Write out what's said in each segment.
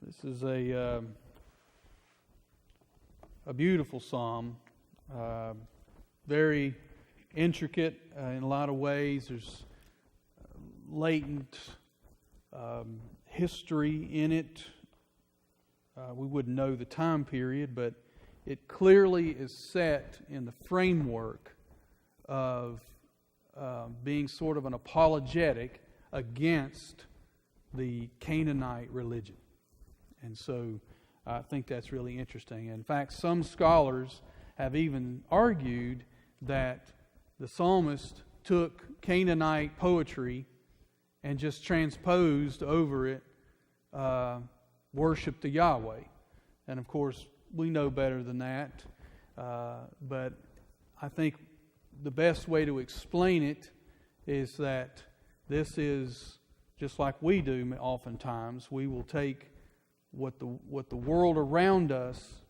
This is a beautiful psalm, very intricate in a lot of ways. There's latent history in it. We wouldn't know the time period, but it clearly is set in the framework of being sort of an apologetic against the Canaanite religion. And so I think that's really interesting. In fact, some scholars have even argued that the psalmist took Canaanite poetry and just transposed over it worship to Yahweh. And of course, we know better than that. But I think the best way to explain it is that this is just like we do oftentimes. We will take what the world around us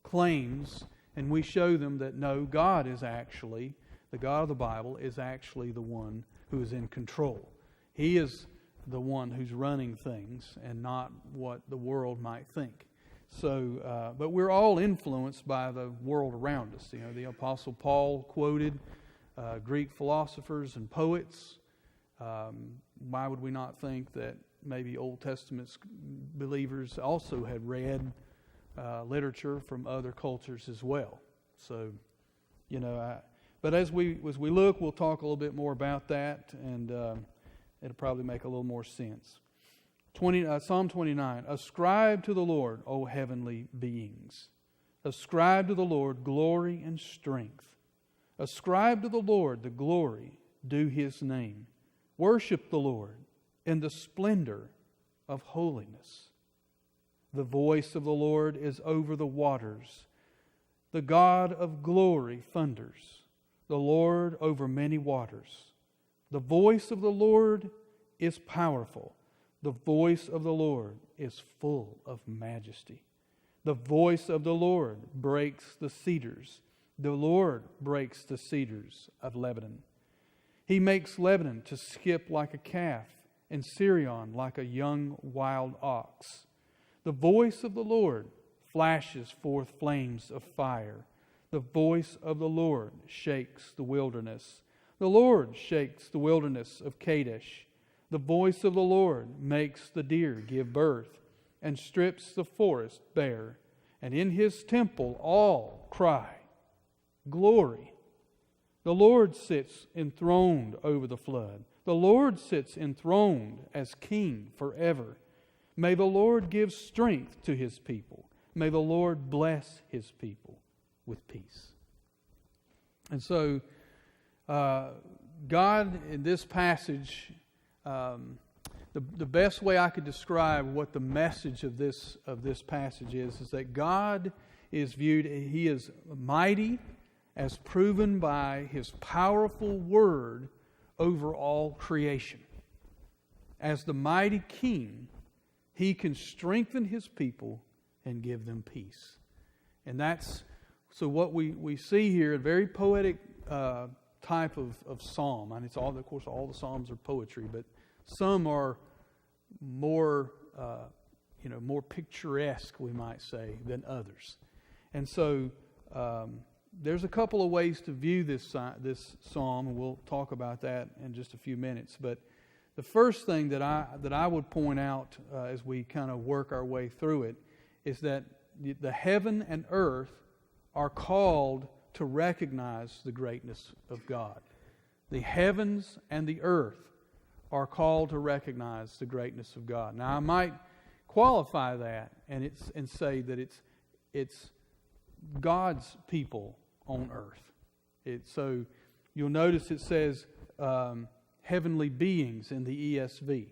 claims, and we show them that no, God is actually, the God of the Bible is actually the one who is in control. He is the one who's running things and not what the world might think. So, but we're all influenced by the world around us. You know, the Apostle Paul quoted Greek philosophers and poets. Why would we not think that maybe Old Testament believers also had read literature from other cultures as well? So, you know, but as we look, we'll talk a little bit more about that, and it'll probably make a little more sense. Psalm 29, ascribe to the Lord, O heavenly beings. Ascribe to the Lord glory and strength. Ascribe to the Lord the glory due His name. Worship the Lord in the splendor of holiness. The voice of the Lord is over the waters. The God of glory thunders. The Lord over many waters. The voice of the Lord is powerful. The voice of the Lord is full of majesty. The voice of the Lord breaks the cedars. The Lord breaks the cedars of Lebanon. He makes Lebanon to skip like a calf, and Sirion like a young wild ox. The voice of the Lord flashes forth flames of fire. The voice of the Lord shakes the wilderness. The Lord shakes the wilderness of Kadesh. The voice of the Lord makes the deer give birth and strips the forest bare. And in His temple all cry, glory. The Lord sits enthroned over the flood. The Lord sits enthroned as King forever. May the Lord give strength to His people. May the Lord bless His people with peace. And so, God in this passage, the best way I could describe what the message of this passage is that God is viewed, He is mighty, as proven by His powerful word over all creation. As the mighty King, He can strengthen His people and give them peace. And that's, so what we see here, a very poetic type of psalm. And it's all, of course, all the psalms are poetry, but some are more, more picturesque, we might say, than others. And so, there's a couple of ways to view this psalm, and we'll talk about that in just a few minutes. But the first thing that I would point out as we kind of work our way through it is that the heaven and earth are called to recognize the greatness of God. The heavens and the earth are called to recognize the greatness of God. Now, I might qualify that and say that it's God's people on earth. So you'll notice it says heavenly beings in the ESV.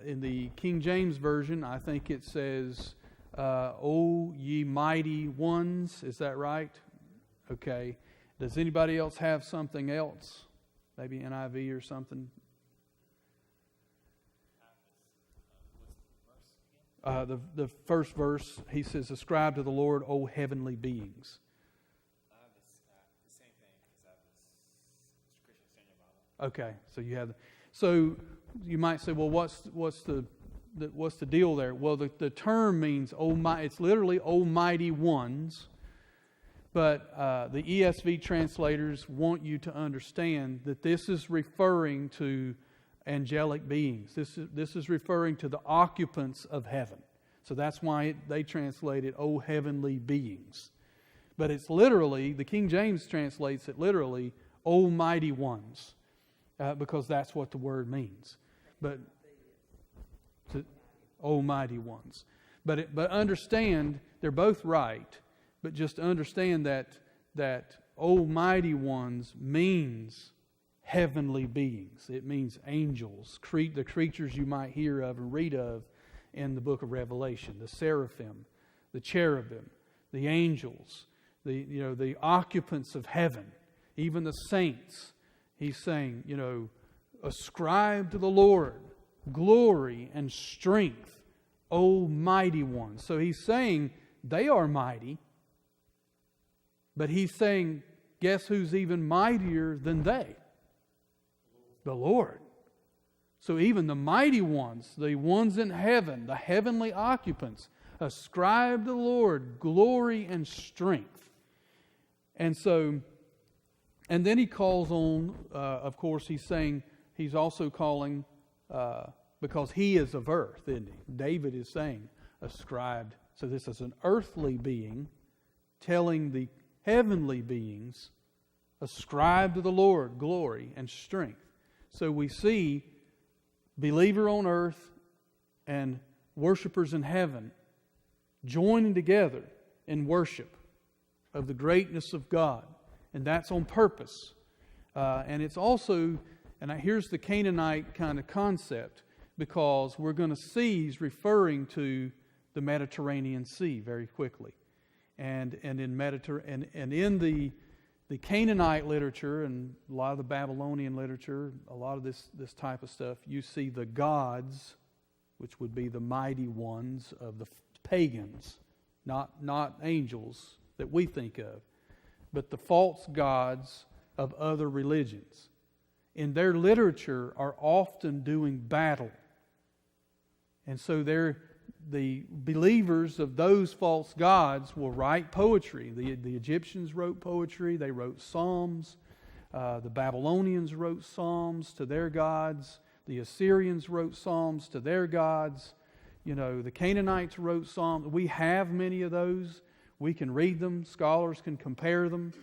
In the King James Version, I think it says, O ye mighty ones. Is that right? Okay. Does anybody else have something else? Maybe NIV or something? The first verse, he says, ascribe to the Lord, O heavenly beings. I have the same thing because I have this Christian Standard Bible. Okay, so you have. So you might say, well, what's what's the deal there? Well, the term means it's literally almighty ones. But the ESV translators want you to understand that this is referring to angelic beings. This is referring to the occupants of heaven. So that's why they translate it, "O heavenly beings." But it's literally, the King James translates it literally, "Almighty ones," because that's what the word means. But almighty ones. But understand, they're both right. But just understand that almighty ones means heavenly beings. It means angels, the creatures you might hear of and read of in the book of Revelation, the seraphim, the cherubim, the angels, the occupants of heaven, even the saints. He's saying, ascribe to the Lord glory and strength, O mighty ones. So he's saying they are mighty, but he's saying, guess who's even mightier than they? The Lord. So even the mighty ones, the ones in heaven, the heavenly occupants, ascribe to the Lord glory and strength. And then he calls on, of course, he's also calling, because he is of earth, isn't he? David is saying, ascribed. So this is an earthly being telling the heavenly beings, ascribe to the Lord glory and strength. So we see believer on earth and worshipers in heaven joining together in worship of the greatness of God. And that's on purpose. And it's also, here's the Canaanite kind of concept, because we're going to see he's referring to the Mediterranean Sea very quickly. And in the Canaanite literature and a lot of the Babylonian literature, a lot of this type of stuff, you see the gods, which would be the mighty ones of the pagans, not angels that we think of, but the false gods of other religions. In their literature are often doing battle. And so the believers of those false gods will write poetry. The Egyptians wrote poetry. They wrote psalms. The Babylonians wrote psalms to their gods. The Assyrians wrote psalms to their gods. The Canaanites wrote psalms. We have many of those. We can read them. Scholars can compare them.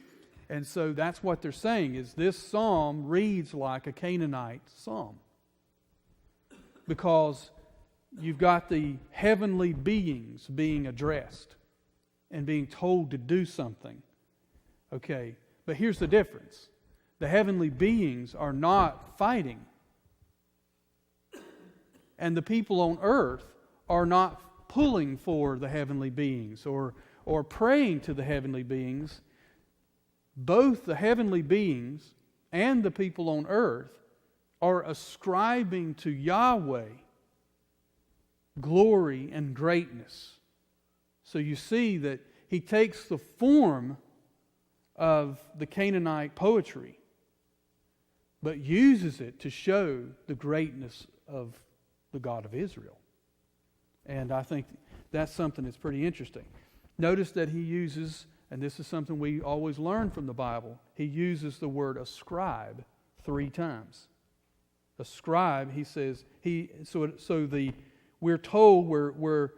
And so that's what they're saying, is this psalm reads like a Canaanite psalm. Because you've got the heavenly beings being addressed and being told to do something. Okay, but here's the difference. The heavenly beings are not fighting. And the people on earth are not pulling for the heavenly beings or praying to the heavenly beings. Both the heavenly beings and the people on earth are ascribing to Yahweh glory and greatness. So you see that he takes the form of the Canaanite poetry, but uses it to show the greatness of the God of Israel. And I think that's something that's pretty interesting. Notice that he uses, and this is something we always learn from the Bible, he uses the word ascribe 3 times. Ascribe, he says, we're told, we're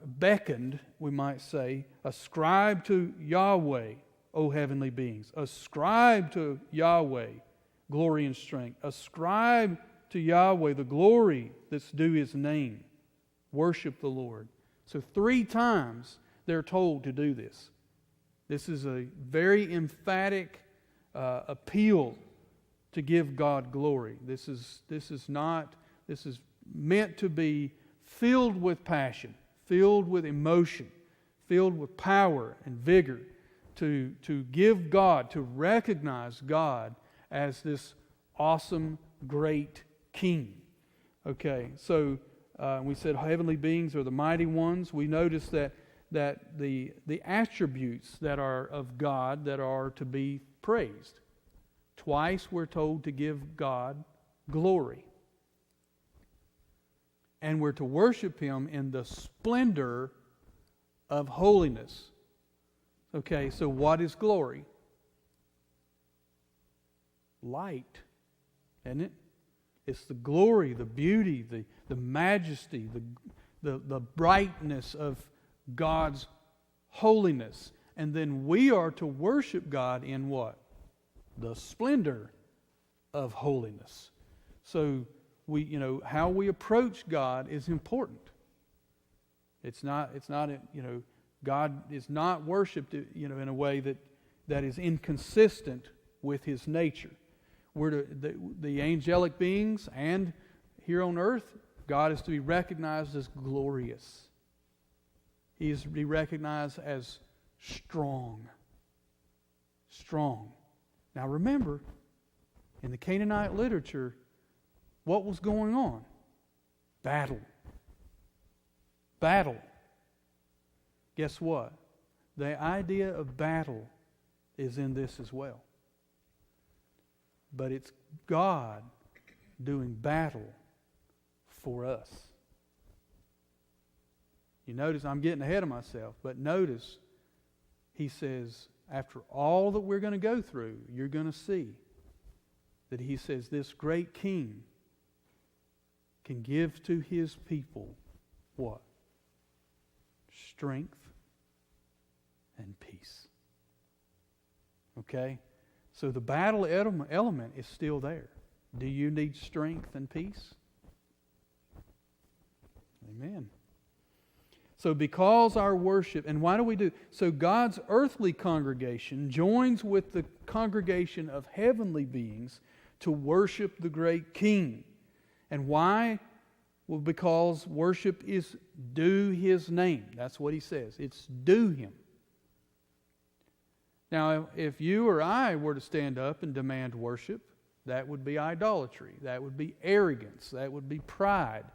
beckoned, we might say, ascribe to Yahweh, O heavenly beings. Ascribe to Yahweh glory and strength. Ascribe to Yahweh the glory that's due His name. Worship the Lord. So 3 times they're told to do this. This is a very emphatic appeal to give God glory. This is meant to be filled with passion, filled with emotion, filled with power and vigor, to give God, to recognize God as this awesome, great King. Okay, so we said heavenly beings are the mighty ones. We notice that the attributes that are of God that are to be praised. Twice we're told to give God glory. and we're to worship Him in the splendor of holiness. Okay, so what is glory? Light, isn't it? It's the glory, the beauty, the majesty, the brightness of God's holiness. And then we are to worship God in what? The splendor of holiness. So how we approach God is important. It's not God is not worshipped in a way that is inconsistent with His nature. We're the angelic beings, and here on earth, God is to be recognized as glorious. He is to be recognized as strong. Strong. Now remember, in the Canaanite literature, what was going on? Battle. Battle. Guess what? The idea of battle is in this as well. But it's God doing battle for us. You notice I'm getting ahead of myself, but notice He says, after all that we're going to go through, you're going to see that He says this great King can give to His people what? Strength and peace. Okay? So the battle element is still there. Do you need strength and peace? Amen. So because our worship, and why do we do? So God's earthly congregation joins with the congregation of heavenly beings to worship the great King. And why? Well, because worship is due His name. That's what He says. It's due Him. Now, if you or I were to stand up and demand worship, that would be idolatry. That would be arrogance. That would be pride.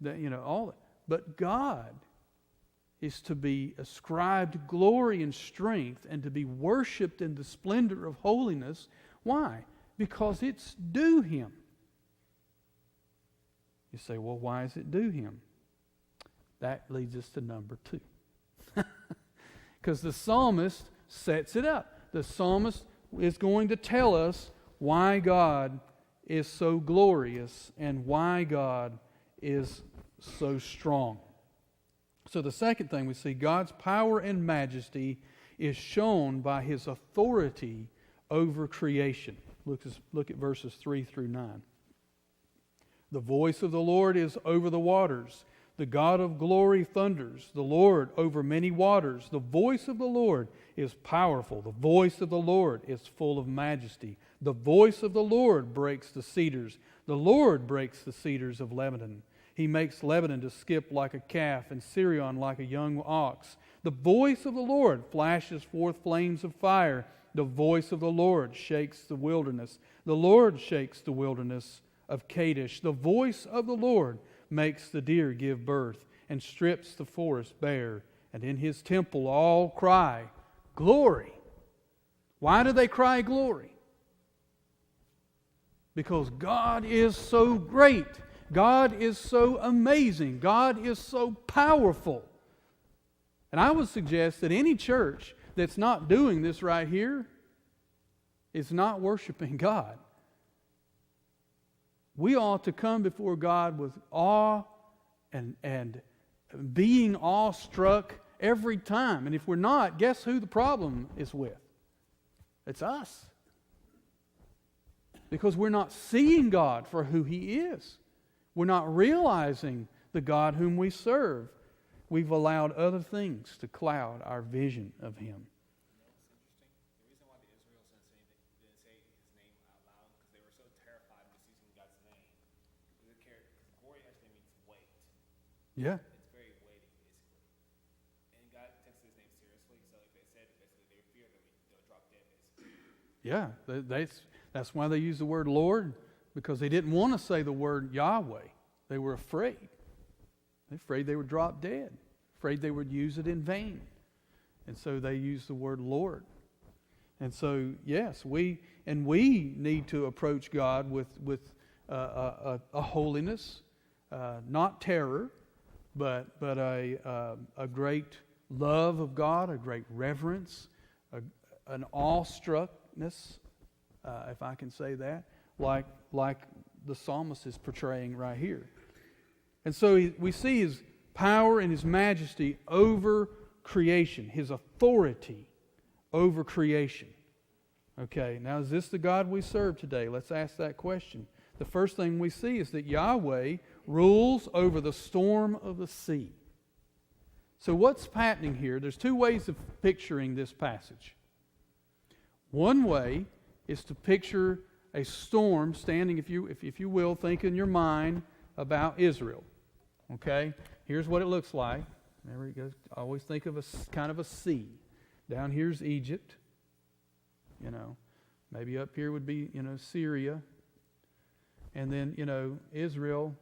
All that. But God is to be ascribed glory and strength and to be worshipped in the splendor of holiness. Why? Because it's due Him. You say, well, why is it due Him? That leads us to number 2. Because the psalmist sets it up. The psalmist is going to tell us why God is so glorious and why God is so strong. So the second thing we see, God's power and majesty is shown by His authority over creation. Look at verses 3 through 9. The voice of the Lord is over the waters. The God of glory thunders. The Lord over many waters. The voice of the Lord is powerful. The voice of the Lord is full of majesty. The voice of the Lord breaks the cedars. The Lord breaks the cedars of Lebanon. He makes Lebanon to skip like a calf and Sirion like a young ox. The voice of the Lord flashes forth flames of fire. The voice of the Lord shakes the wilderness. The Lord shakes the wilderness of Kadesh. The voice of the Lord makes the deer give birth and strips the forest bare. And in His temple all cry, glory. Why do they cry glory? Because God is so great. God is so amazing. God is so powerful. And I would suggest that any church that's not doing this right here is not worshiping God. We ought to come before God with awe and being awestruck every time. And if we're not, guess who the problem is with? It's us. Because we're not seeing God for who He is. We're not realizing the God whom we serve. We've allowed other things to cloud our vision of Him. You know what's interesting? The reason why the Israel didn't say His name out loud, because they were so terrified of just using God's name. Because glory actually means weight. Yeah. It's very weighty, basically. And God takes His name seriously, so if they said it, basically they fear that they'll drop dead, basically. Yeah. That's why they use the word Lord, because they didn't want to say the word Yahweh. They were afraid. They're afraid they would drop dead. Afraid they would use it in vain. And so they use the word Lord. And so, yes, we need to approach God with a holiness, not terror, but a great love of God, a great reverence, an awestruckness, if I can say that, like the psalmist is portraying right here. And so we see His power and His majesty over creation, His authority over creation. Okay, now is this the God we serve today? Let's ask that question. The first thing we see is that Yahweh rules over the storm of the sea. So what's happening here? There's two ways of picturing this passage. One way is to picture a storm standing, if you will, think in your mind about Israel. Okay? Here's what it looks like. There we go. I always think of a kind of a sea. Down here's Egypt. Maybe up here would be, Syria. And then, Israel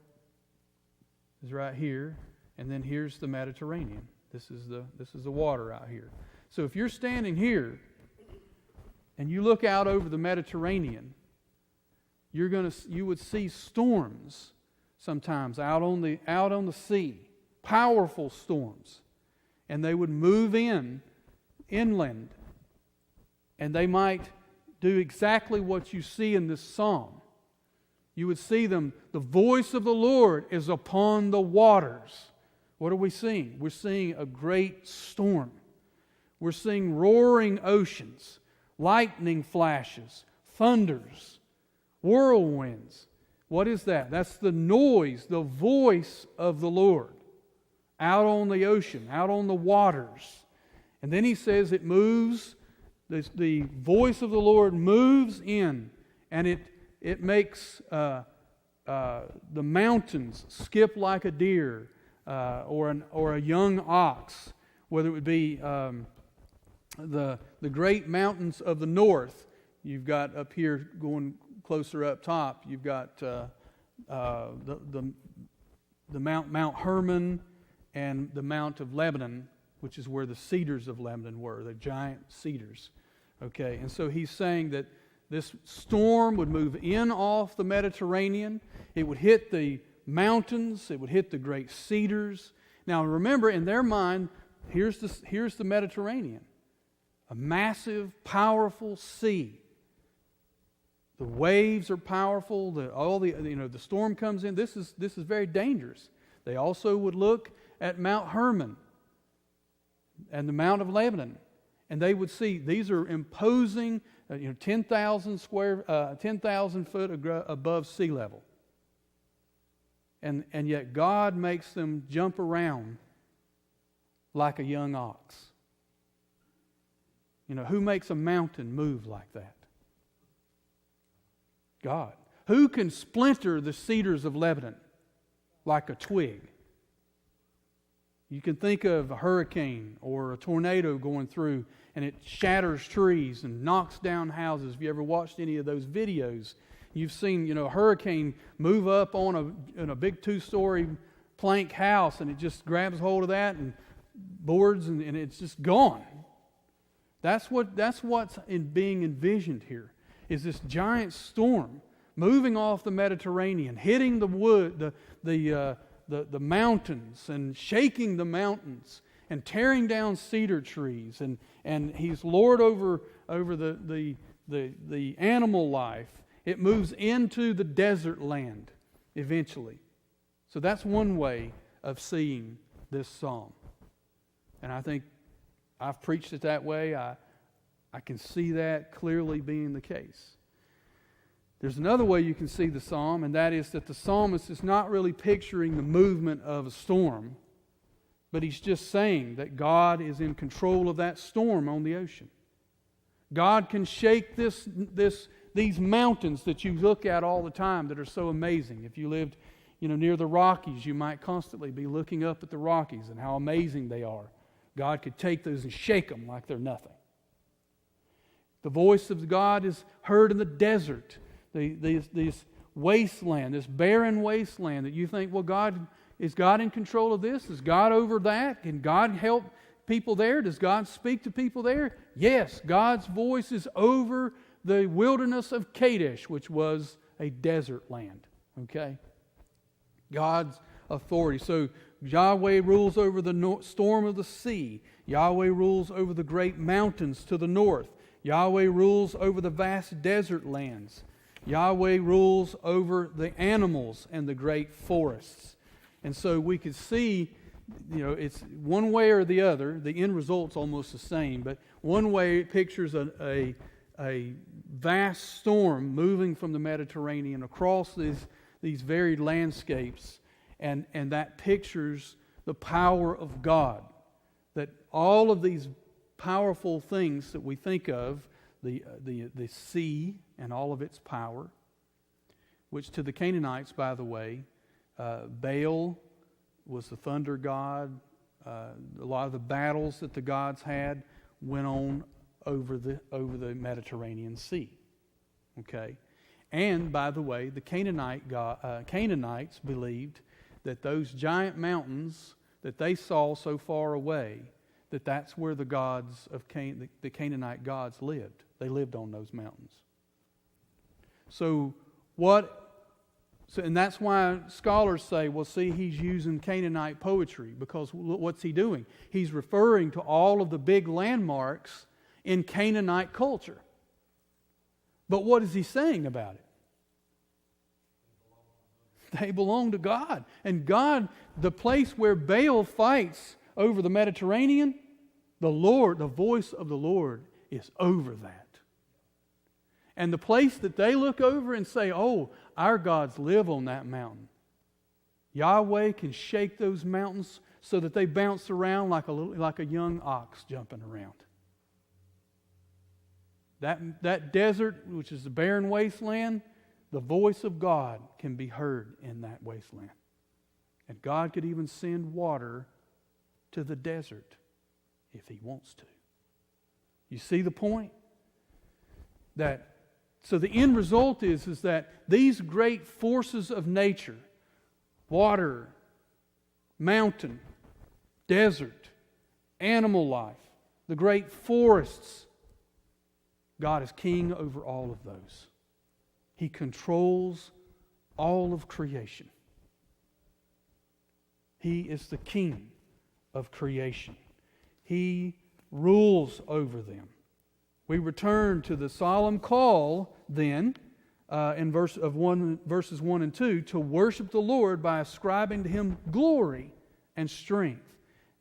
is right here. And then here's the Mediterranean. This is the water out here. So if you're standing here and you look out over the Mediterranean, you would see storms sometimes out on the sea, powerful storms, and they would move inland, and they might do exactly what you see in this psalm. You would see them. The voice of the Lord is upon the waters. What are we seeing? We're seeing a great storm. We're seeing roaring oceans, lightning flashes, thunders, whirlwinds. What is that? That's the noise, the voice of the Lord out on the ocean, out on the waters. And then he says it moves, the voice of the Lord moves in, and it makes the mountains skip like a deer or a young ox, whether it would be the great mountains of the north. You've got up here going closer up top, you've got the Mount Hermon and the Mount of Lebanon, which is where the cedars of Lebanon were, the giant cedars. Okay, and so he's saying that this storm would move in off the Mediterranean. It would hit the mountains. It would hit the great cedars. Now remember, in their mind, here's the Mediterranean, a massive, powerful sea. The waves are powerful. The storm comes in. This is very dangerous. They also would look at Mount Hermon and the Mount of Lebanon, and they would see these are imposing, 10,000 foot above sea level, and yet God makes them jump around like a young ox. Who makes a mountain move like that? God. Who can splinter the cedars of Lebanon like a twig? You can think of a hurricane or a tornado going through and it shatters trees and knocks down houses. If you ever watched any of those videos, you've seen, a hurricane move up on a big 2-story plank house, and it just grabs hold of that and boards, and it's just gone. That's what's being envisioned here, is this giant storm moving off the Mediterranean, hitting the wood, the mountains, and shaking the mountains, and tearing down cedar trees, and He's Lord over the animal life. It moves into the desert land eventually. So that's one way of seeing this psalm, and I think I've preached it that way. I can see that clearly being the case. There's another way you can see the psalm, and that is that the psalmist is not really picturing the movement of a storm, but he's just saying that God is in control of that storm on the ocean. God can shake these mountains that you look at all the time that are so amazing. If you lived, near the Rockies, you might constantly be looking up at the Rockies and how amazing they are. God could take those and shake them like they're nothing. The voice of God is heard in the desert. This wasteland, this barren wasteland that you think, well, is God in control of this? Is God over that? Can God help people there? Does God speak to people there? Yes, God's voice is over the wilderness of Kadesh, which was a desert land. Okay? God's authority. So Yahweh rules over the storm of the sea. Yahweh rules over the great mountains to the north. Yahweh rules over the vast desert lands. Yahweh rules over the animals and the great forests. And so we could see, it's one way or the other. The end result's almost the same, but one way it pictures a vast storm moving from the Mediterranean across these varied landscapes, and that pictures the power of God. That all of these powerful things that we think of, the sea and all of its power, which to the Canaanites, by the way, Baal was the thunder god. A lot of the battles that the gods had went on over the Mediterranean Sea. Okay, and by the way, the Canaanites believed that those giant mountains that they saw so far away, that's where the gods of the Canaanite gods lived. They lived on those mountains. So and that's why scholars say, well, see, he's using Canaanite poetry, because what's he doing? He's referring to all of the big landmarks in Canaanite culture. But what is he saying about it? They belong to God. And God, the place where Baal fights over the Mediterranean, the voice of the Lord is over that. And the place that they look over and say, oh, our gods live on that mountain. Yahweh can shake those mountains so that they bounce around like a young ox jumping around. That desert, which is a barren wasteland, the voice of God can be heard in that wasteland. And God could even send water to the desert if He wants to. You see the point? So the end result is that these great forces of nature, water, mountain, desert, animal life, the great forests, God is king over all of those. He controls all of creation. He is the king of creation. He rules over them. We return to the solemn call then in verses 1 and 2 to worship the Lord by ascribing to Him glory and strength,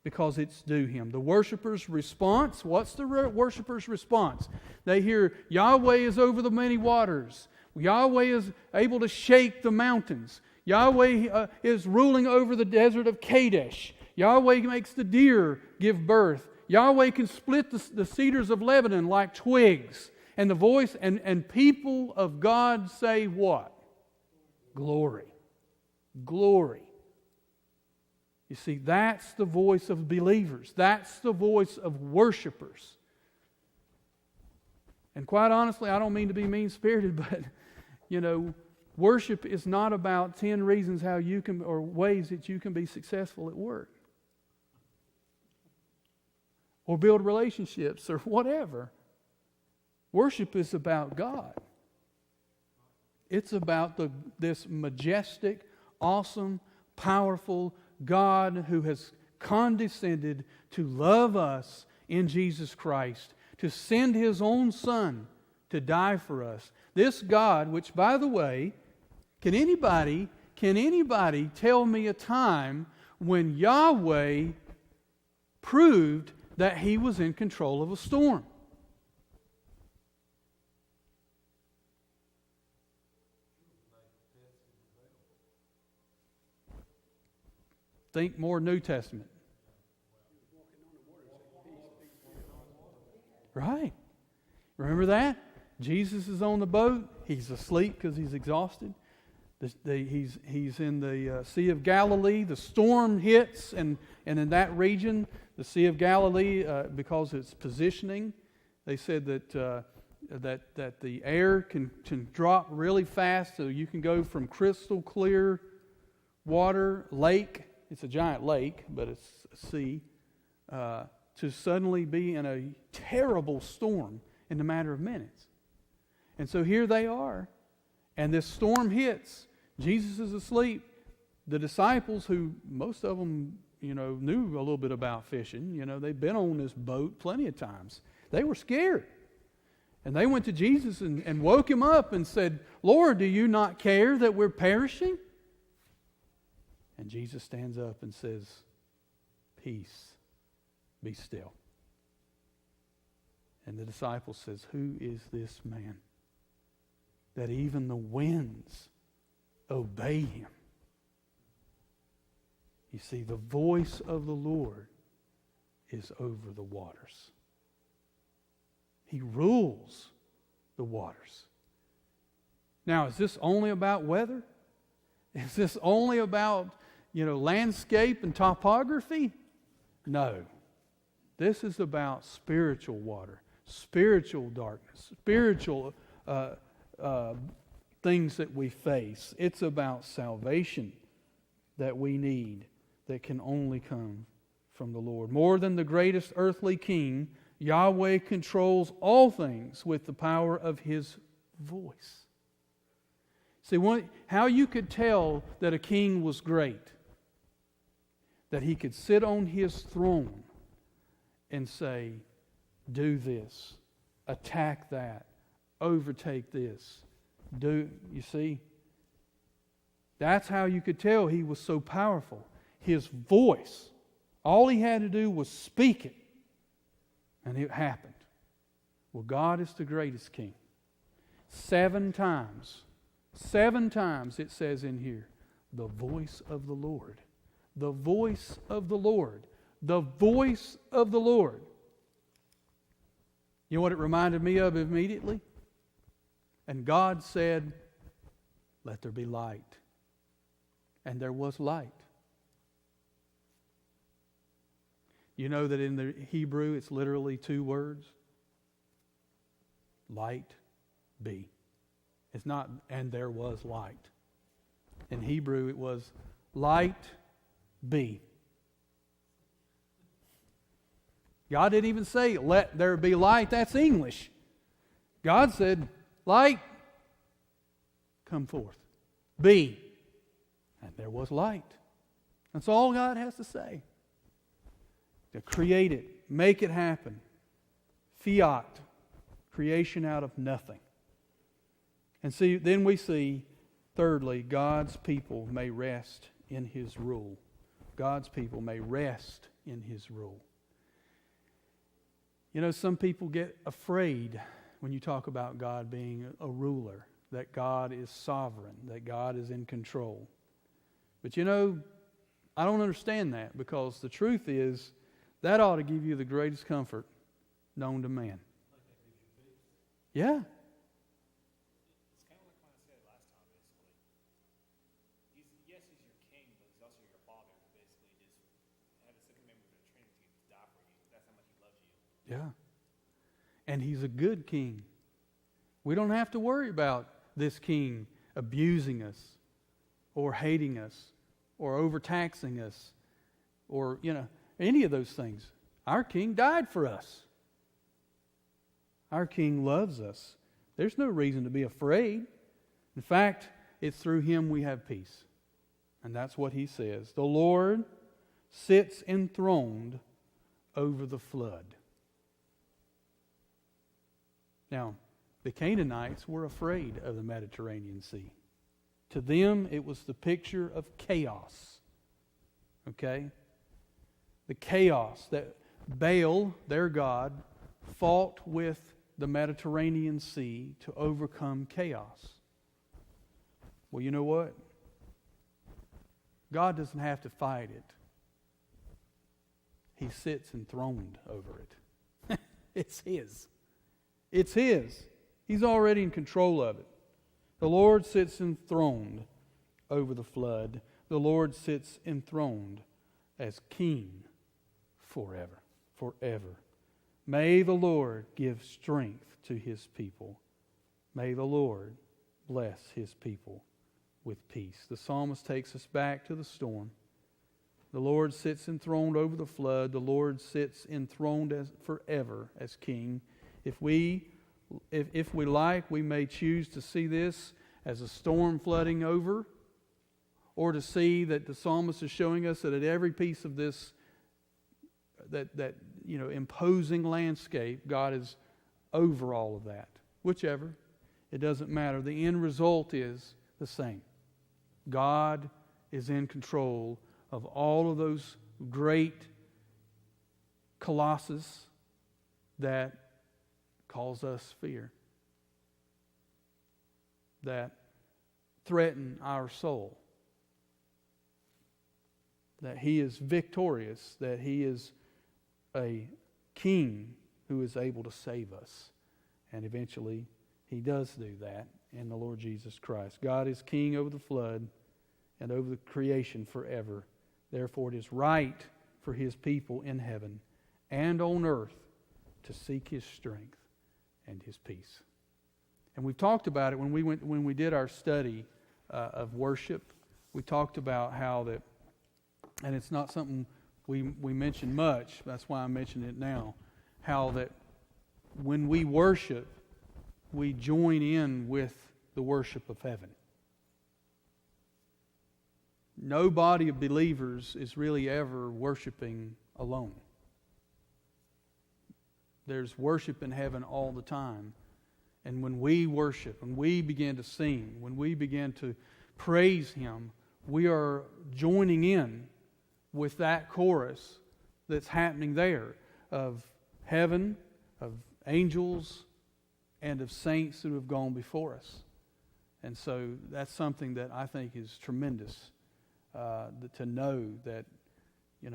because it's due Him. The worshiper's response, what's the worshiper's response? They hear Yahweh is over the many waters. Yahweh is able to shake the mountains. Yahweh is ruling over the desert of Kadesh. Yahweh makes the deer give birth. Yahweh can split the cedars of Lebanon like twigs. And the voice and people of God say what? Glory. Glory. You see, that's the voice of believers. That's the voice of worshipers. And quite honestly, I don't mean to be mean-spirited, but, worship is not about 10 reasons how you can, or ways that you can be successful at work, or build relationships, or whatever. Worship is about God. It's about this majestic, awesome, powerful God who has condescended to love us in Jesus Christ, to send His own Son to die for us. This God, which, by the way, can anybody tell me a time when Yahweh proved that He was in control of a storm? Think more New Testament. Right. Remember that? Jesus is on the boat. He's asleep because he's exhausted. He's in the Sea of Galilee. The storm hits, and in that region, the Sea of Galilee, because it's positioning, they said that the air can drop really fast, so you can go from crystal clear water, lake, it's a giant lake, but it's a sea, to suddenly be in a terrible storm in a matter of minutes. And so here they are, and this storm hits. Jesus is asleep. the disciples, who most of them, knew a little bit about fishing, they've been on this boat plenty of times. They were scared. And they went to Jesus and woke him up and said, Lord, do you not care that we're perishing? And Jesus stands up and says, peace, be still. And the disciple says, who is this man that even the winds obey him? You see, the voice of the Lord is over the waters. He rules the waters. Now, is this only about weather? Is this only about, landscape and topography? No. This is about spiritual water, spiritual darkness, spiritual things that we face. It's about salvation that we need that can only come from the Lord. More than the greatest earthly king, Yahweh controls all things with the power of His voice. See, how you could tell that a king was great, that he could sit on his throne and say, do this, attack that, overtake this. You see? That's how you could tell he was so powerful. His voice, all he had to do was speak it, and it happened. Well, God is the greatest king. 7 times it says in here, the voice of the Lord. The voice of the Lord. The voice of the Lord. You know what it reminded me of immediately? And God said, let there be light. And there was light. You know that in the Hebrew it's literally 2 words? Light, be. It's not, and there was light. In Hebrew it was light, be. God didn't even say, let there be light. That's English. God said, light, come forth. Be. And there was light. That's all God has to say. To create it, make it happen. Fiat, creation out of nothing. And see, then we see, thirdly, God's people may rest in His rule. God's people may rest in His rule. You know, some people get afraid when you talk about God being a ruler, that God is sovereign, that God is in control. But you know, I don't understand that, because the truth is, that ought to give you the greatest comfort known to man. Yeah. It's kind of like what I said last time, basically. He's your king, but he's also your father. Basically, just have a second member of the Trinity to die for you. That's how much he loves you. Yeah. And He's a good king. We don't have to worry about this king abusing us, or hating us, or overtaxing us, or, any of those things. Our king died for us. Our king loves us. There's no reason to be afraid. In fact, it's through Him we have peace. And that's what He says. The Lord sits enthroned over the flood. Now, the Canaanites were afraid of the Mediterranean Sea. To them, it was the picture of chaos. Okay? The chaos that Baal, their god, fought with the Mediterranean Sea to overcome chaos. Well, you know what? God doesn't have to fight it. He sits enthroned over it. It's His. It's His. He's already in control of it. The Lord sits enthroned over the flood. The Lord sits enthroned as King forever. Forever. May the Lord give strength to His people. May the Lord bless His people with peace. The psalmist takes us back to the storm. The Lord sits enthroned over the flood. The Lord sits enthroned as forever as King. If we like, we may choose to see this as a storm flooding over, or to see that the psalmist is showing us that at every piece of this that imposing landscape, God is over all of that. Whichever, it doesn't matter. The end result is the same. God is in control of all of those great colossus that cause us fear, that threaten our soul, that He is victorious, that He is a King who is able to save us. And eventually He does do that in the Lord Jesus Christ. God is King over the flood and over the creation forever. Therefore, it is right for His people in heaven and on earth to seek His strength and His peace. And we've talked about it when we did our study of worship. We talked about how that, and it's not something we mention much, that's why I mention it now, how that when we worship, we join in with the worship of heaven. No body of believers is really ever worshiping alone. There's worship in heaven all the time. And when we worship, when we begin to sing, when we begin to praise Him, we are joining in with that chorus that's happening there of heaven, of angels, and of saints who have gone before us. And so that's something that I think is tremendous, to know that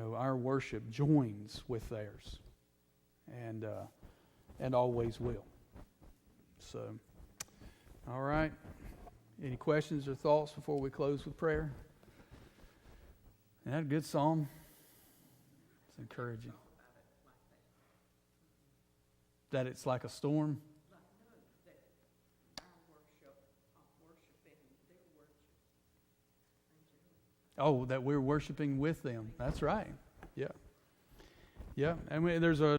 our worship joins with theirs, and always will. So, all right. Any questions or thoughts before we close with prayer? Isn't that a good psalm? It's encouraging. That it's like a storm? Oh, that we're worshiping with them. That's right. Yeah. Yeah. And there's a